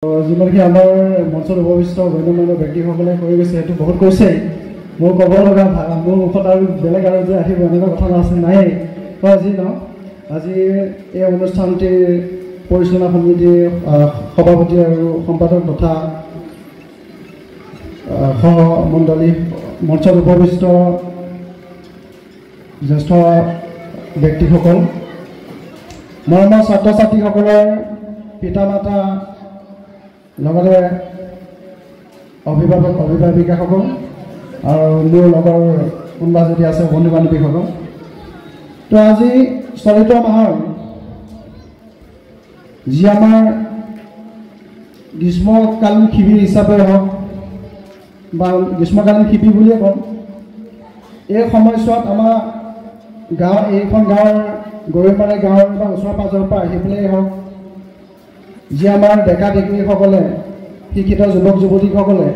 যিমানখিনি আমাৰ মঞ্চত উপবিষ্ট গণ্যমান্য ব্যক্তিসকলে কৈ গৈছে সেইটো বহুত কৈছে। মোৰ ক'ব লগা মোৰ মুখত আৰু বেলেগ আৰু যে আহিব এনেকুৱা কথা নাই। আজি ন আজি এই অনুষ্ঠানটিৰ পৰিচালনা সমিতিৰ সভাপতি আৰু সম্পাদক তথা সহমণ্ডলী মঞ্চত উপবিষ্ট জ্যেষ্ঠ ব্যক্তিসকল, মৰমৰ ছাত্ৰ ছাত্ৰীসকলৰ পিতা মাতা, লগতে অভিভাৱক অভিভাৱিকাসকল আৰু মোৰ লগৰ কোনোবা যদি আছে বন্ধু বান্ধৱীসকল, তো আজি চলিত মাহৰ যি আমাৰ গ্ৰীষ্মকালীন শিবিৰ হিচাপে হওক বা গ্ৰীষ্মকালীন শিবিৰ বুলিয়ে কওঁ, এই সময়ছোৱাত আমাৰ গাঁও এইখন গাঁৱৰ গৰৈমাৰী গাঁৱৰ বা ওচৰ পাঁজৰৰ পৰা আহি পেলাই হওক, যি আমাৰ ডেকা ডেকীসকলে শিক্ষিত যুৱক যুৱতীসকলে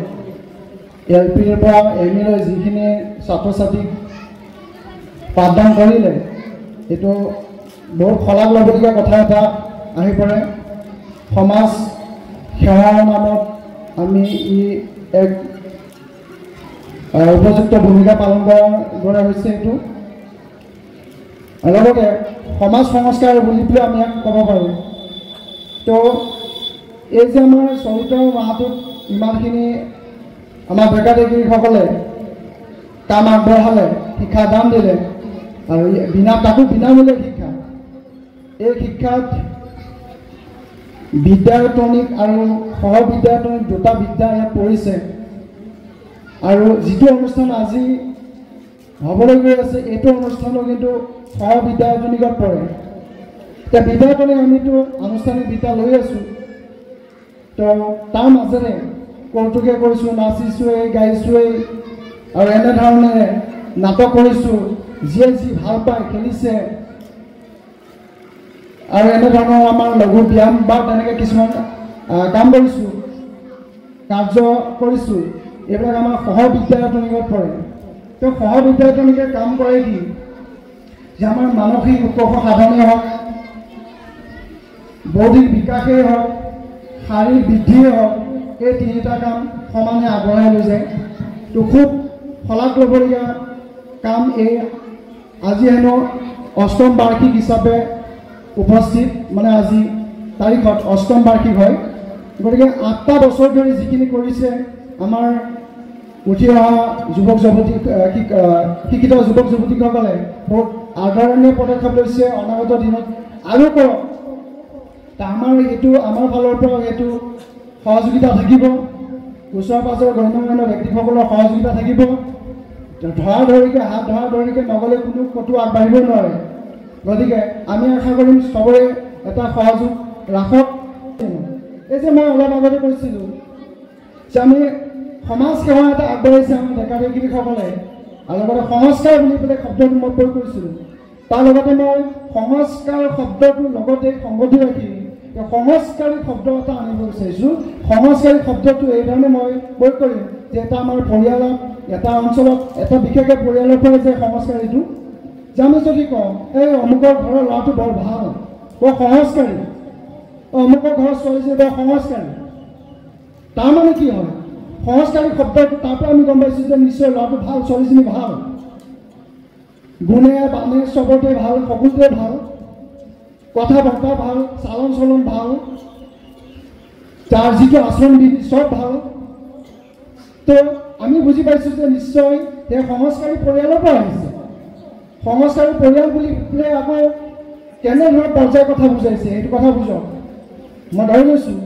LPৰ পৰা ME লৈ যিখিনি ছাত্ৰ ছাত্ৰীক পাঠদান কৰিলে, এইটো বহুত শলাগ ল'বলগীয়া কথা এটা আহি পৰে। সমাজ সেৱাৰ নামত আমি এক উপযুক্ত ভূমিকা পালন কৰাৰ দৰে হৈছে এইটো। লগতে সমাজ সংস্কাৰ বুলি পেলাই আমি ইয়াক ক'ব পাৰোঁ। তো এই যে আমাৰ চলিত মাহটোত ইমানখিনি আমাৰ ডেকা ডেকীসকলে কাম আগবঢ়ালে, শিক্ষাদান দিলে আৰু তাকো বিনামূলীয়া শিক্ষা। এই শিক্ষাত বিদ্যায়তনিক আৰু সহবিদ্যায়তনিক দুটা বিদ্যা ইয়াত পৰিছে। আৰু যিটো অনুষ্ঠান আজি হ'বলৈ গৈ আছে, এইটো অনুষ্ঠানো কিন্তু সহবিদ্যায়তনিকত পৰে। এতিয়া বিদ্যায়তনিক আমিতো আনুষ্ঠানিক বিদ্যা লৈ আছোঁ, তো তাৰ মাজেৰে কৌতুকে কৰিছোঁ, নাচিছোঁৱেই, গাইছোঁৱেই আৰু এনেধৰণে নাটক কৰিছোঁ, যিয়ে যি ভাল পায় খেলিছে আৰু এনেধৰণৰ আমাৰ লঘু ব্যায়াম বা তেনেকৈ কিছুমান কাম কৰিছোঁ, কাৰ্য কৰিছোঁ। এইবিলাক আমাৰ সহবিদ্যায়তনিকত পৰে। তো সহবিদ্যায়তনিকে কাম কৰে কি, যে আমাৰ মানসিক উৎকৰ্ষ সাধনেই হওক, বৌদ্ধিক বিকাশেই হওক, শাৰীৰিক বৃদ্ধিয়ে হওক, এই তিনিটা কাম সমানে আগবঢ়াই লৈ যায়। তো খুব শলাগ ল'বলগীয়া কাম এই। আজি হেনো অষ্টম বাৰ্ষিক হিচাপে উপস্থিত, মানে আজি তাৰিখত অষ্টম বাৰ্ষিক হয়। গতিকে 8টা বছৰ ধৰি যিখিনি কৰিছে আমাৰ উঠি অহা যুৱক যুৱতী শিক্ষিত যুৱক যুৱতীসকলে বহুত আদৰণীয় পদক্ষেপ লৈছে। অনাগত দিনত আৰু কৰক। আমাৰ ফালৰ পৰা এইটো সহযোগিতা থাকিব, ওচৰ পাঁজৰ গণ্যমান্য ব্যক্তিসকলৰ সহযোগিতা থাকিব। ধৰা ধৰিকৈ হাত ধৰা ধৰিকৈ নগ'লে কোনো ক'তো আগবাঢ়িব নোৱাৰে। গতিকে আমি আশা কৰিম চবৰে এটা সহযোগ ৰাখক। এই যে মই অলপ আগতে কৈছিলোঁ যে আমি সমাজ সেৱা এটা আগবাঢ়িছে আমাৰ ডেকা ডেকীসকলে, আৰু লগতে সংস্কাৰ বুলি পেলাই শব্দটো মই প্ৰয়োগ কৰিছিলোঁ। তাৰ লগতে মই সংস্কাৰ শব্দটোৰ লগতে সংগতি ৰাখি সংস্কাৰী শব্দ এটা আনিব বিচাৰিছোঁ। সংস্কাৰী শব্দটো এইধৰণে মই প্ৰয়োগ কৰিম যে এটা আমাৰ পৰিয়ালত, এটা অঞ্চলত, এটা বিশেষকৈ পৰিয়ালৰ পৰা যে সংস্কাৰীটো, যে আমি যদি কওঁ এই অমুকৰ ঘৰৰ ল'ৰাটো বৰ ভাল, বৰ সংস্কাৰী, অমুকৰ ঘৰৰ ছোৱালীজনী বৰ সংস্কাৰী, তাৰমানে কি হয়, সংস্কাৰী শব্দটো তাৰ পৰা আমি গম পাইছোঁ যে নিশ্চয় ল'ৰাটো ভাল, ছোৱালীজনী ভাল, গুণে বাণে চবতে ভাল, সকলোতে ভাল, কথা বাৰ্তা ভাল, চালন চলন ভাল, তাৰ যিটো আচৰণ বিধি চব ভাল। তো আমি বুজি পাইছোঁ যে নিশ্চয় সেই সংস্কাৰী পৰিয়ালৰ পৰা আহিছে। সংস্কাৰী পৰিয়াল বুলি পেলাই আকৌ কেনেধৰণৰ পৰ্যায়ৰ কথা বুজাইছে সেইটো কথা বুজক। মই ধৰি লৈছোঁ,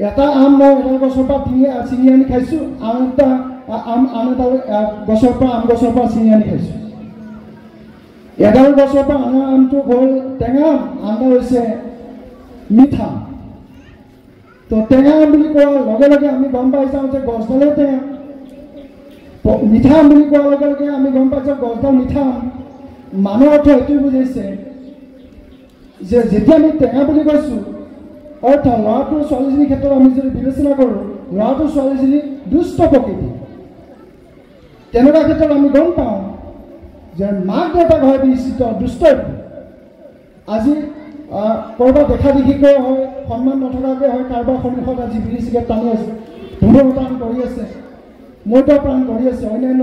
এটা আম মই এডাল গছৰ পৰা ছিঙি আনি খাইছোঁ, আন এডাল গছৰ পৰা ছিঙি আনি খাইছোঁ। এডাল গছৰ পৰা আনা আমটো হ'ল টেঙা আম, আনডাল হৈছে মিঠা। তো টেঙা আম বুলি কোৱাৰ লগে লগে আমি গম পাই যাওঁ যে গছডালেই টেঙা। মিঠা আম বুলি কোৱাৰ লগে লগে আমি গম পাই যাওঁ গছডাল মিঠা আম। মানুহৰ অৰ্থ এইটোৱে বুজাইছে যে যেতিয়া আমি টেঙা বুলি কৈছোঁ, অৰ্থাৎ ল'ৰাটোৰ ছোৱালীজনীৰ ক্ষেত্ৰত আমি যদি বিবেচনা কৰোঁ, ল'ৰাটোৰ ছোৱালীজনী দুষ্ট প্ৰকৃতি, তেনেকুৱা ক্ষেত্ৰত আমি গম পাওঁ যে মাক দেউতাক হয় নিশ্চিত দুষ্ট। আজি ক'ৰবাত দেখা দেখিকৈ হয়, সন্মান নথকাকৈ হয়, কাৰোবাৰ সন্মুখত আজি বিড়ি চিগাৰেট টানি আছে, ধূমপান কৰি আছে, মদ্যপান কৰি আছে, অন্যান্য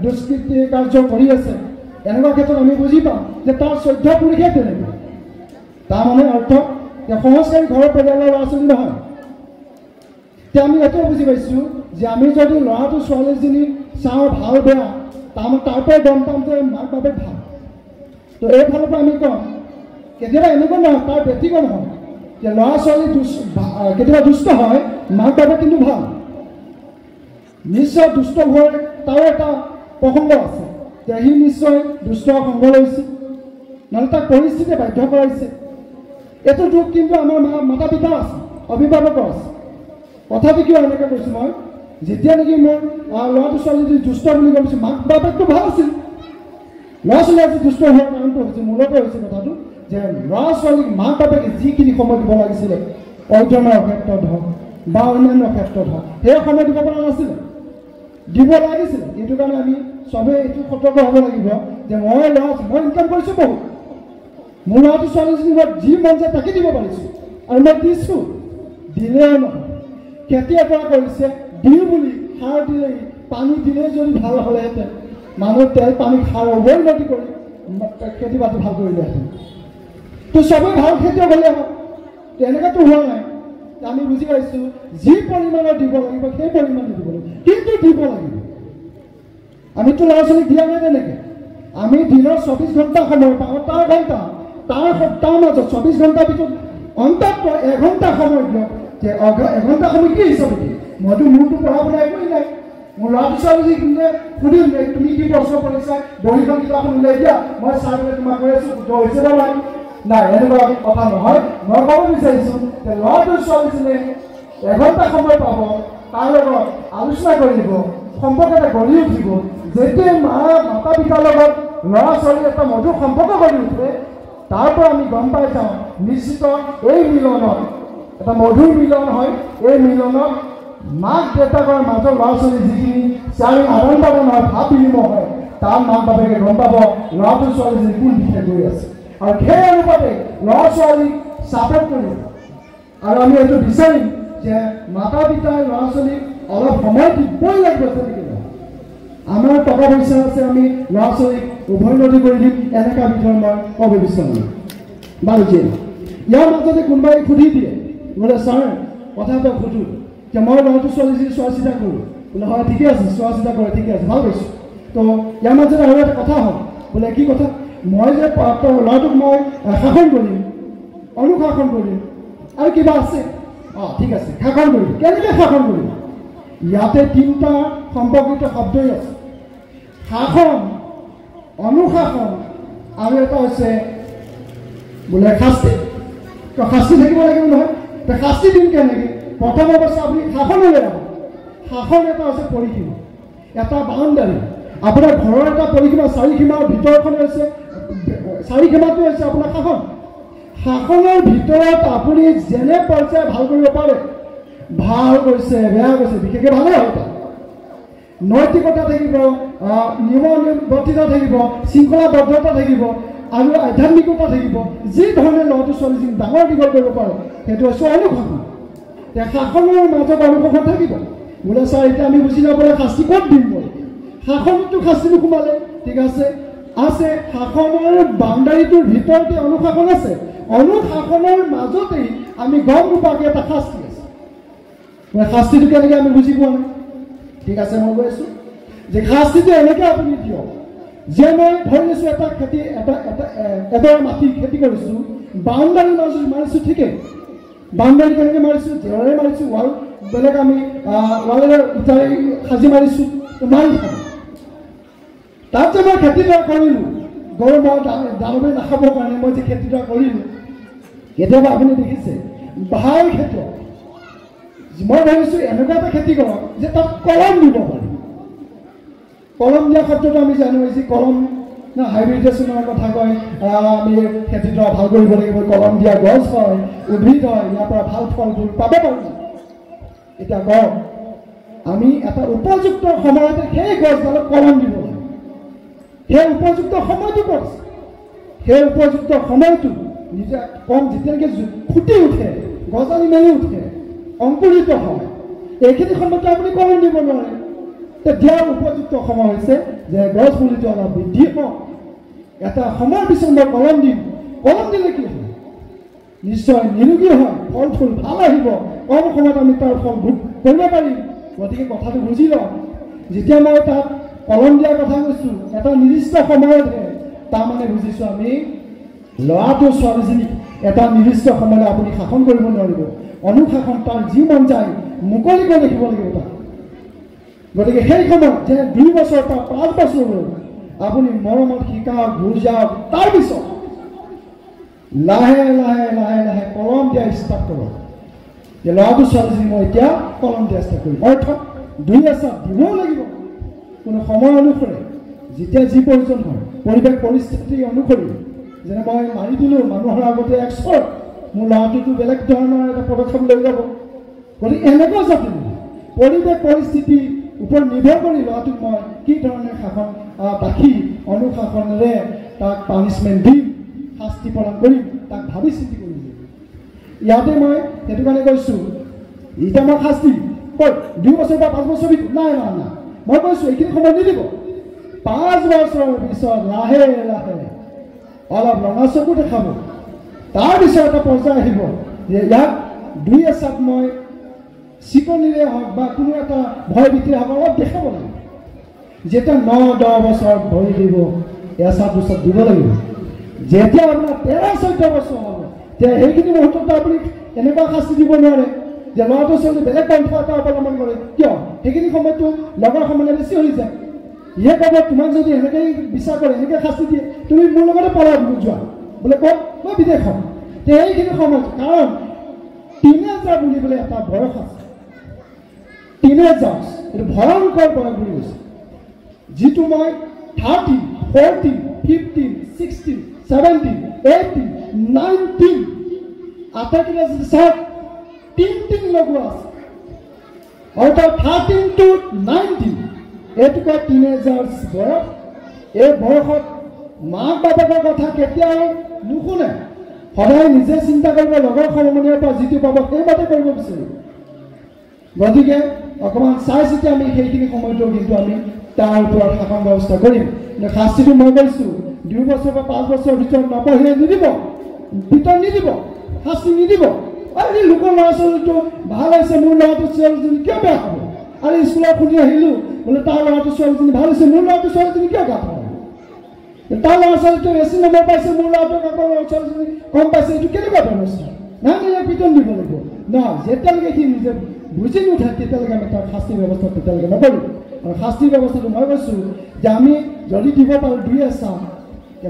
দুষ্কৃতি কাৰ্য কৰি আছে, এনেকুৱা ক্ষেত্ৰত আমি বুজি পাওঁ যে তাৰ চৈধ্য পুৰুষে তেনেকুৱা। তাৰ মানে অৰ্থ যে সংস্কাৰী ঘৰৰ পৰিয়ালৰ ল'ৰা ছোৱালী নহয়। এতিয়া আমি এইটোও বুজি পাইছোঁ যে আমি যদি ল'ৰাটো ছোৱালীজনী চাওঁ ভাল বেয়া, তাৰ পৰাই গম পাম যে মাক বাপেক ভাল। তো এইফালৰ পৰা আমি কওঁ কেতিয়াবা এনেকুৱা নহয়, তাৰ ব্যক্তিগত নহয় যে ল'ৰা ছোৱালী কেতিয়াবা দুষ্ট হয়, মাক বাপেক কিন্তু ভাল। নিশ্চয় দুষ্ট হোৱাৰ তাৰো এটা প্ৰসংগ আছে যে সি নিশ্চয় দুষ্ট সংগ লৈছে, নহ'লে তাক পৰিস্থিতিয়ে বাধ্য কৰাইছে। এইটো দুখ কিন্তু আমাৰ মাতা পিতা আছে, অভিভাৱকৰ আছে। কথাটো কিয় এনেকৈ কৈছোঁ মই, যেতিয়া নেকি মোৰ ল'ৰাটো ছোৱালী যদি দুষ্ট বুলি কৈছোঁ, মাক বাপেকটো ভাল আছিল। ল'ৰা ছোৱালী আজি দুষ্ট হোৱাৰ কাৰণটো হৈছে, মূলতে হৈছে কথাটো যে ল'ৰা ছোৱালীক মাক বাপেকে যিখিনি সময় দিব লাগিছিলে, অধ্যয়নৰ ক্ষেত্ৰত হওক বা অন্যান্য ক্ষেত্ৰত হওক, সেই সময় দিব পৰা নাছিলে, দিব লাগিছিলে। এইটো কাৰণে আমি চবেই এইটো সতৰ্ক হ'ব লাগিব যে মই ইনকাম কৰিছোঁ বহুত, মোৰ ল'ৰাটো ছোৱালীজনী মই যি মন যায় তাকে দিব পাৰিছোঁ, আৰু মই দিছোঁ। দিলেও নহয়, খেতি এডৰা কৰিছে, দিওঁ বুলি সাৰ দিলেই, পানী দিলেই যদি ভাল হ'লেহেঁতেন, মানুহ তেল পানী সাৰ উভৈনদী কৰি খেতি বাতি ভাল কৰিলেহেঁতেন। তো চবেই ভাল খেতিয়ক হ'লে হওক, তেনেকুৱাতো হোৱা নাই। আমি বুজি পাইছোঁ যি পৰিমাণৰ দিব লাগিব সেই পৰিমাণে দিব লাগিব, কিন্তু দিব লাগিব। আমিতো ল'ৰা ছোৱালীক দিয়া নাই তেনেকৈ। আমি দিনৰ 24 ঘণ্টা সময় পাওঁ, তাৰ মাজত 24 ঘণ্টাৰ ভিতৰত অন্তত এঘণ্টা সময় দিয়ক। যে এঘণ্টা সময় কি হিচাপে দিয়ে? মইতো মোৰতো পঢ়া শুনা একোৱেই নাই। মোৰ ল'ৰাটো ছোৱালী সুধিম যে তুমি কি প্ৰশ্ন কৰিছা, বহীখন কিতাপখন উলিয়াই দিয়া, মই চাই পেলাই তোমাক কৈ আছোঁ শুদ্ধ হৈছে নে নাই। নাই, এনেকুৱা কথা নহয়। মই ক'ব বিচাৰিছোঁ যে ল'ৰাটো ছোৱালীজনীয়ে এঘণ্টা সময় পাব, তাৰ লগত আলোচনা কৰিব, সম্পৰ্ক এটা গঢ়ি উঠিব। যেতিয়া মাতা পিতাৰ লগত ল'ৰা ছোৱালীৰ এটা মধুৰ সম্পৰ্ক গঢ়ি উঠে, তাৰ পৰা আমি গম পাই যাওঁ নিশ্চিত এই মিলনত এটা মধুৰ মিলন হয়। এই মিলনত মাক দেউতাকৰ মাজৰ ল'ৰা ছোৱালী যিখিনি চাৰি আদান প্ৰদান হয়, ভাৱ বিনিময় হয়, তাৰ মাক বাপেকে গম পাব ল'ৰাটো ছোৱালীজনী কোন দিশে গৈ আছে, আৰু সেই অনুপাতে ল'ৰা ছোৱালীক ছাপোৰ্ট কৰিব। আৰু আমি এইটো বিচাৰিম যে মাতা পিতাই ল'ৰা ছোৱালীক অলপ সময় দিবই লাগিব। তেনেকৈ আমাৰ টকা পইচা আছে, আমি ল'ৰা ছোৱালীক উভৈনদী কৰি দিম, এনেকুৱা বিধৰ মই ক'ব বিচাৰোঁ। বাৰু যে ইয়াৰ মাজতে কোনোবাই সুধি দিয়ে বোলে ছাৰ কথা এটা সুধোঁ যে মই ল'ৰাটো ছোৱালীজনী চোৱা চিতা কৰোঁ। বোলে হয়, ঠিকে আছে, চোৱা চিতা কৰে, ঠিকে আছে, ভাল পাইছোঁ। তো ইয়াৰ মাজতে আৰু এটা কথা হ'ল, বোলে কি কথা, মই যে ল'ৰাটোক মই শাসন কৰিম, অনুশাসন কৰিম, আৰু কিবা আছে। ঠিক আছে, শাসন কৰিম। কেনেকৈ শাসন কৰিম? ইয়াতে 3টা সম্পৰ্কিত শব্দই আছে, শাসন, অনুশাসন, আৰু এটা হৈছে বোলে শাস্তি। তো শাস্তি থাকিব লাগিব নহয়। তো শাস্তি দিম কেনেকৈ? প্ৰথম অৱস্থা আপুনি শাসনলৈ আহক। শাসন এটা হৈছে পৰিসীমা, এটা বাউণ্ডাৰী। আপোনাৰ ঘৰৰ এটা পৰিসীমা, চাৰিসীমাৰ ভিতৰখন হৈছে, চাৰিসীমাটো হৈছে আপোনাৰ শাসন। শাসনৰ ভিতৰত আপুনি যেনে পৰ্যায় ভাল কৰিব পাৰে, ভাল কৰিছে, বেয়া কৰিছে, বিশেষকৈ ভালেই হ'ব। নৈতিকতা থাকিব, নিয়মবদ্ধতা থাকিব, শৃংখলাবদ্ধতা থাকিব, আৰু আধ্যাত্মিকতা থাকিব। যি ধৰণে ল'ৰাটো ছোৱালীজনীক ডাঙৰ দীঘল কৰিব পাৰে, সেইটো হৈছে অনুশাসন। শাসনৰ মাজত অনুশাসন থাকিব। বোলে ছাৰ এতিয়া আমি বুজি নাপালে শাস্তি ক'ত দিম? মই শাসনতো শাস্তি নোসোমালে, ঠিক আছে, আছে। শাসনৰ বাউণ্ডাৰীটোৰ ভিতৰতে অনুশাসন আছে, অনুশাসনৰ মাজতেই আমি গম নোপোৱাকৈ এটা শাস্তি আছে। শাস্তিটো কেনেকৈ আমি বুজি পোৱা নাই, ঠিক আছে। মই কৈ আছোঁ যে শাস্তিটো এনেকৈ আপুনি দিয়ক যে মই ধৰি লৈছোঁ এটা খেতি, এডৰা মাটি খেতি কৰিছোঁ, বাউণ্ডাৰী মাজত মাৰিছোঁ, ঠিকেই। বাউণ্ডাৰী কেনেকৈ মাৰিছোঁ? জেৰেৰে মাৰিছোঁ, ৱাল বেলেগ আমি ৱালেৰে উঠাই সাজি মাৰিছোঁ, মাৰি থাকোঁ। তাত যে মই খেতিডৰা কৰিলোঁ, গৰু মই দানৱে নাখাবৰ কাৰণে মই যে খেতিডৰা কৰিলোঁ, কেতিয়াবা আপুনি দেখিছে ভাল খেতিয়ক, মই ভাবিছোঁ এনেকুৱা এটা খেতি কৰক যে তাত কলম দিব পাৰি। কলম দিয়া শব্দটো আমি জানো, যি কলম না হাইব্ৰিডেশ্যনৰ কথা কয়, আমি খেতিডৰা ভাল কৰিব লাগিব, কলম দিয়া গছ হয়, উদ্ভিদ হয়, ইয়াৰ পৰা ভাল ফলবোৰ পাব পাৰোঁ। এতিয়া কওক, আমি এটা উপযুক্ত সময়তে সেই গছডালত কলম দিব লাগে। সেই উপযুক্ত সময়টো ক'ত? সেই উপযুক্ত সময়টো নিজে কম যেতিয়ালৈকে ফুটি উঠে গজালি মেলি উঠে অংকুৰিত হয় এইখিনি সময়তে আপুনি কলম দিব নোৱাৰে তেতিয়াৰ উপযুক্ত সময় হৈছে যে গছ পুলিটো অলপ বৃদ্ধি হওক এটা সময়ৰ পিছত মই কলম দিম কলম দিলে কি হয় নিশ্চয় নিৰোগী হয় ফল ফুল ভাল আহিব কম সময়ত আমি তাৰ ফল ভোগ কৰিব পাৰিম গতিকে কথাটো বুজি লওঁ যেতিয়া মই তাত কলম দিয়াৰ কথা কৈছোঁ এটা নিৰ্দিষ্ট সময়তহে তাৰমানে বুজিছোঁ আমি ল'ৰাটো ছোৱালীজনীক এটা নিৰ্দিষ্ট সময়লৈ আপুনি শাসন কৰিব নোৱাৰিব অনুশাসন তাৰ যি মন যায় মুকলিকৈ দেখিব লাগিব তাক গতিকে সেই সময়ত যে 2 বছৰ বা 5 বছৰলৈ আপুনি মৰমত শিকাওক বুজাওক তাৰপিছত লাহে লাহে লাহে লাহে কলম দিয়া ষ্টাৰ্ট কৰক যে ল'ৰাটো ছোৱালীজনী মই এতিয়া কলম দিয়া ষ্টাৰ্ট কৰিম অৰ্থাৎ 2 এচাট দিবও লাগিব কোনো সময় অনুসৰি যেতিয়া যি প্ৰয়োজন হয় পৰিৱেশ পৰিস্থিতি অনুসৰি যেনে মই মাৰি দিলোঁ মানুহৰ আগতে 100 মোৰ ল'ৰাটোতো বেলেগ ধৰণৰ এটা পদক্ষেপ লৈ যাব গতিকে এনেকুৱা যাতে পৰিৱেশ পৰিস্থিতি ওপৰত নিৰ্ভৰ কৰি ল'ৰাটোক মই কি ধৰণে শাসন ৰাখি অনুশাসনেৰে তাক পানিছমেণ্ট দিম শাস্তি প্ৰদান কৰিম তাক ভাবি চিন্তি কৰিব লাগিব ইয়াতে মই সেইটো কাৰণে কৈছোঁ এতিয়া মই শাস্তি কত 2 বছৰ বা 5 বছৰ নাই নাই নাই মই কৈছোঁ এইখিনি সময় নিদিব 5 বছৰৰ পিছত লাহে লাহে অলপ ৰঙা চকু দেখাব তাৰপিছত এটা পৰ্যায় আহিব যে ইয়াক 2 এচাট মই চিকনিৰে হওক বা কোনো এটা ভয় ভীতিৰে হওক অলপ দেখাব লাগিব যেতিয়া 9-10 বছৰ ভৰি দিব এচাট দুচাট দিব লাগিব যেতিয়া আপোনাৰ 13-14 বছৰ হ'ব তেতিয়া সেইখিনি মুহূৰ্তত আপুনি এনেকুৱা শাস্তি দিব নোৱাৰে যে ল'ৰাটো ছোৱালী বেলেগ পন্থা এটা অৱলম্বন কৰে কিয় সেইখিনি সময়তো লগৰ সময় বেছি হৈ যায় ইয়ে ক'ব তোমাক যদি এনেকৈ বিশ্বাস কৰে এনেকৈ শাস্তি দিয়ে তুমি মোৰ লগতে পলাই যোৱা বোলে ক'ত মই বিদেশ হ'ম সেইখিনি সময়ত কাৰণ টিনেজাৰ বুলিবলৈ এটা বয়স আছে টিনেজাৰ্ছ এইটো ভয়ংকৰ বয়স বুলি কৈছে যিটো মই 30, 40, 15, 16, 17, 18, 19 আটাইকেইটা যদি চাওক 3 লগোৱা আছে অৰ্থাৎ 13 to 19 এইটো কয় টিনেজাৰ্ছ বয়স এই বয়সত মাক বাপেকৰ কথা কেতিয়াও নুশুনে সদায় নিজে চিন্তা কৰিব লগৰ সমনীয়াৰ পৰা যিটো পাব সেইমতে কৰিব বিচাৰিব গতিকে অকণমান চাই চিতি আমি সেইখিনি সময়টো কিন্তু আমি তাৰ ওপৰত শাসন ব্যৱস্থা কৰিম শাস্তিটো মই কৈছোঁ 2 বছৰ বা 5 বছৰৰ ভিতৰত নপঢ়িলে নিদিব ভিতৰত নিদিব শাস্তি নিদিব আৰু লোকৰ ল'ৰা ছোৱালীটো ভাল হৈছে মোৰ ল'ৰাটো ছোৱালীজনী কিয় বেয়া হ'ব আৰু স্কুলত শুনি আহিলোঁ বোলে তাৰ ল'ৰাটো ছোৱালীজনী ভাল হৈছে মোৰ ল'ৰাটো ছোৱালীজনী কিয় গা পাব তাৰ ল'ৰা ছোৱালীটো বেছি নম্বৰ পাইছে মোৰ ল'ৰাটোক আকৌ ল'ৰা ছোৱালীজনী কম পাইছে এইটো কেনেকুৱা ব্যৱস্থা নাই ইয়াক পিটন দিব লাগিব নহয় যেতিয়ালৈকে সি নিজে বুজি নুঠে তেতিয়ালৈকে আমি তাৰ শাস্তি ব্যৱস্থা তেতিয়ালৈকে নকৰোঁ আৰু শাস্তি ব্যৱস্থাটো মই কৈছোঁ যে আমি যদি দিব পাৰোঁ 2 এচাট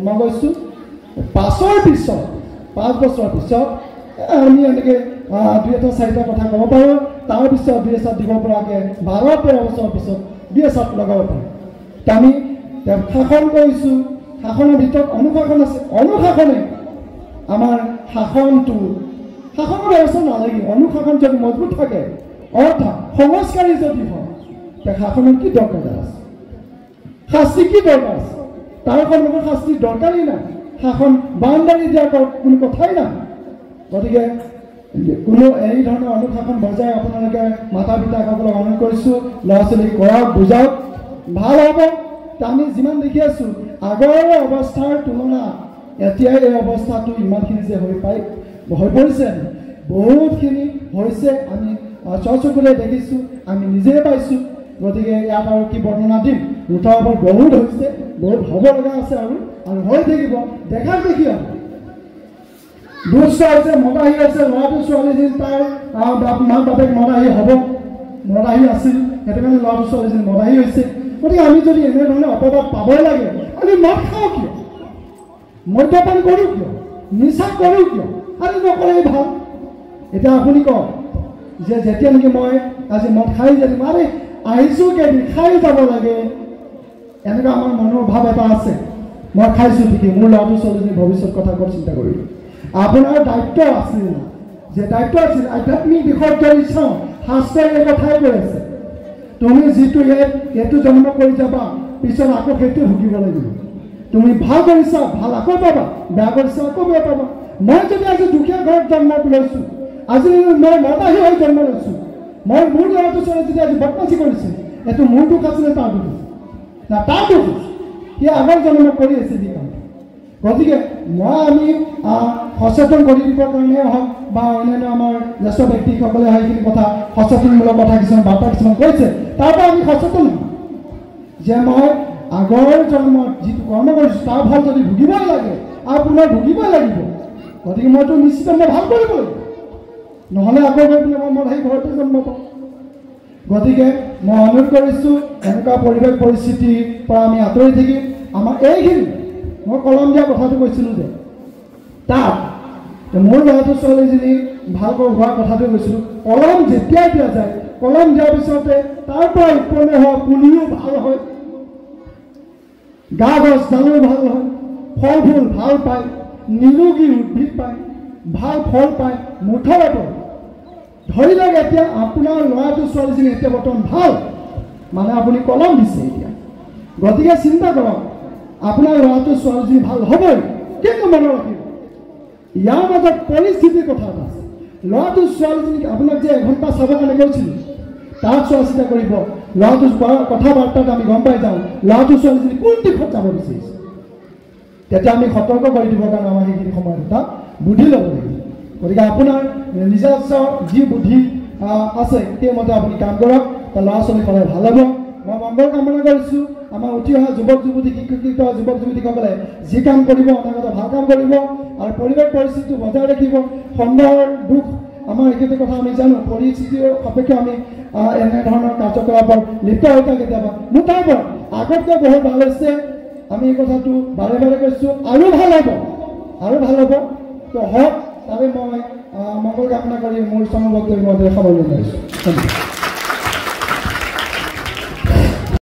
মই কৈছোঁ 5 পিছত 5 বছৰৰ পিছত আমি এনেকৈ 2 এটা 4টা কথা ক'ব পাৰোঁ তাৰপিছত 2 এচাট দিব পৰাকৈ 12-13 বছৰৰ পিছত 2 এচাট লগাব পাৰোঁ আমি শাসন কৰিছোঁ শাসনৰ ভিতৰত অনুশাসন আছে অনুশাসনে আমাৰ শাসনৰ ব্যৱস্থা নালাগে অনুশাসন যদি মজবুত থাকে অৰ্থাৎ সংস্কাৰী যদি হয় তে শাসনৰ কি দৰকাৰ আছে শাস্তি কি দৰকাৰ আছে তাৰ সন্মুখত শাস্তি দৰকাৰেই নাই শাসন বাউণ্ডাৰী দিয়াৰ কোনো কথাই নাই গতিকে কোনো এই ধৰণৰ অনুশাসন বজাই আপোনালোকে মাতা পিতাসকলক অনুৰোধ কৰিছোঁ ল'ৰা ছোৱালীক কৰাওক বুজাওক ভাল হ'ব আমি যিমান দেখি আছোঁ আগৰ অৱস্থাৰ তুলনাত এতিয়া এই অৱস্থাটো ইমানখিনি যে হৈ পৰিছে বহুতখিনি হৈছে আমি চকুৰে দেখিছোঁ আমি নিজে পাইছোঁ গতিকে ইয়াত আৰু কি বৰ্ণনা দিম উঠাবৰ বহুত হৈছে বহুত হ'ব লগা আছে আৰু হৈ থাকিব দেখাৰ দেখি হ'ব দুষ্ট হৈছে মদাহী আছে ল'ৰাটো ছোৱালীজনী তাৰ মাক বাপেক মদাহী হ'ব মদাহী আছিল সেইটো কাৰণে ল'ৰাটো ছোৱালীজনী মদাহী হৈছে গতিকে আমি যদি এনেধৰণে অপবাদ পাবই লাগে আমি মদ খাওঁ কিয় মদ্যপান কৰোঁ কিয় নিচা কৰোঁ কিয় আৰু নকৰে ভাল এতিয়া আপুনি কওক যে যেতিয়া নেকি মই আজি মদ খাই যদি আৰে আহিছোঁ কেইদিন খাই যাব লাগে এনেকুৱা আমাৰ মনৰ ভাৱ এটা আছে মই খাইছোঁ ঠিকেই মোৰ ল'ৰাটো ছোৱালীজনীৰ ভৱিষ্যত কথা ওপৰত চিন্তা কৰিলোঁ আপোনাৰ দায়িত্ব আছিল যে দায়িত্ব আছিল আধ্যাত্মিক দিশত যদি চাওঁ শাস্ত্ৰই এই কথাই কৈ আছে তুমি যিটো এইটো জন্ম কৰি যাবা পিছত আকৌ সেইটো ভুগিব লাগিব তুমি ভাল কৰিছা ভাল আকৌ পাবা বেয়া কৰিছা আকৌ বেয়া পাবা মই যদি আজি দুখীয়া ঘৰত জন্ম লৈছোঁ, আজি মই মদাহী হৈ জন্ম লৈছোঁ, মই মোৰ ল'ৰাটো ছোৱালী যদি আজি বদমাচি কৰিছে, এইটো মোৰ দুখ আছিলে তাৰ দুখ না তাৰ দুখ সি আগৰ জন্ম কৰি আছে যি কাম। গতিকে আমি সচেতন কৰি দিবৰ কাৰণে হওক বা অন্যান্য আমাৰ জ্যেষ্ঠ ব্যক্তিসকলে সেইখিনি কথা সচেতনমূলক কথা কিছুমান বাৰ্তা কিছুমান কৈছে, তাৰ পৰা আমি সচেতন হওঁ যে মই আগৰ জন্মত যিটো কৰ্ম কৰিছোঁ তাৰ ফল যদি ভুগিবই লাগে আৰু পুনৰ ভুগিবই লাগিব, গতিকে মইতো নিশ্চিত মই ভাল কৰিব লাগিব, নহ'লে আকৌ গৈ পেলাই মই সেই ঘৰতে জন্ম পাওঁ। গতিকে মই অনুৰোধ কৰিছোঁ এনেকুৱা পৰিৱেশ পৰিস্থিতিৰ পৰা আমি আঁতৰি থাকি আমাৰ এইখিনি মই কলম দিয়া কথাটো কৈছিলোঁ যে তাত মোৰ ল'ৰাটো ছোৱালীজনী ভালকৈ হোৱাৰ কথাটো কৈছিলোঁ। কলম যেতিয়াই দিয়া যায়, কলম দিয়াৰ পিছতে তাৰ পৰা উৎপন্ন হোৱা পুলিও ভাল হয়, গা গছডালো ভাল হয়, ফল ফুল ভাল পায়, নিৰোগী উদ্ভিদ পায়, ভাল ফল পায়, মুঠতে ধৰি লওক এতিয়া আপোনাৰ ল'ৰাটো ছোৱালীজনী এতিয়া বৰ্তমান ভাল, মানে আপুনি কলম দিছে এতিয়া। গতিকে চিন্তা কৰক আপোনাৰ ল'ৰাটো ছোৱালীজনী ভাল হ'বই, কিন্তু মনত ৰাখিব ইয়াৰ মাজত পৰিস্থিতিৰ কথা এটা আছে। ল'ৰাটো ছোৱালীজনীক আপোনাক যে এঘণ্টা চাবৰ কাৰণে কৈছিলোঁ তাত চোৱা চিতা কৰিব, ল'ৰাটো কথা বাৰ্তাত আমি গম পাই যাওঁ ল'ৰাটো ছোৱালীজনী কোন দিশত যাব বিচাৰিছে, তেতিয়া আমি সতৰ্ক কৰি দিবৰ কাৰণে আমাৰ সেইখিনি সময়ত এটা বুদ্ধি ল'ব লাগিব। গতিকে আপোনাৰ নিজস্ব যি বুদ্ধি আছে সেইমতে আপুনি কাম কৰক, তাৰ ল'ৰা ছোৱালী সদায় ভাল হ'ব। মই মংগল কামনা কৰিছোঁ আমাৰ উঠি অহা যুৱক যুৱতী শিক্ষিত যুৱক যুৱতীসকলে যি কাম কৰিব অনাগত ভাল কাম কৰিব আৰু পৰিৱেশ পৰিস্থিতি বজাই ৰাখিব। সুন্দৰ দুখ আমাৰ এইখিনি কথা আমি জানো, পৰিস্থিতিৰ সাপেক্ষে আমি এনেধৰণৰ কাৰ্যকলাপত লিপ্ত হৈ থাকোঁ কেতিয়াবা। মোৰ তাৰ পৰা আগতকৈ বহুত ভাল হৈছে, আমি এই কথাটো বাৰে বাৰে কৈছোঁ, আৰু ভাল হ'ব, আৰু ভাল হ'ব তো হওক, তাৰে মই মংগল কামনা কৰি মোৰ চমু বক্তব্য সামৰণি মাৰিছোঁ। ধন্যবাদ।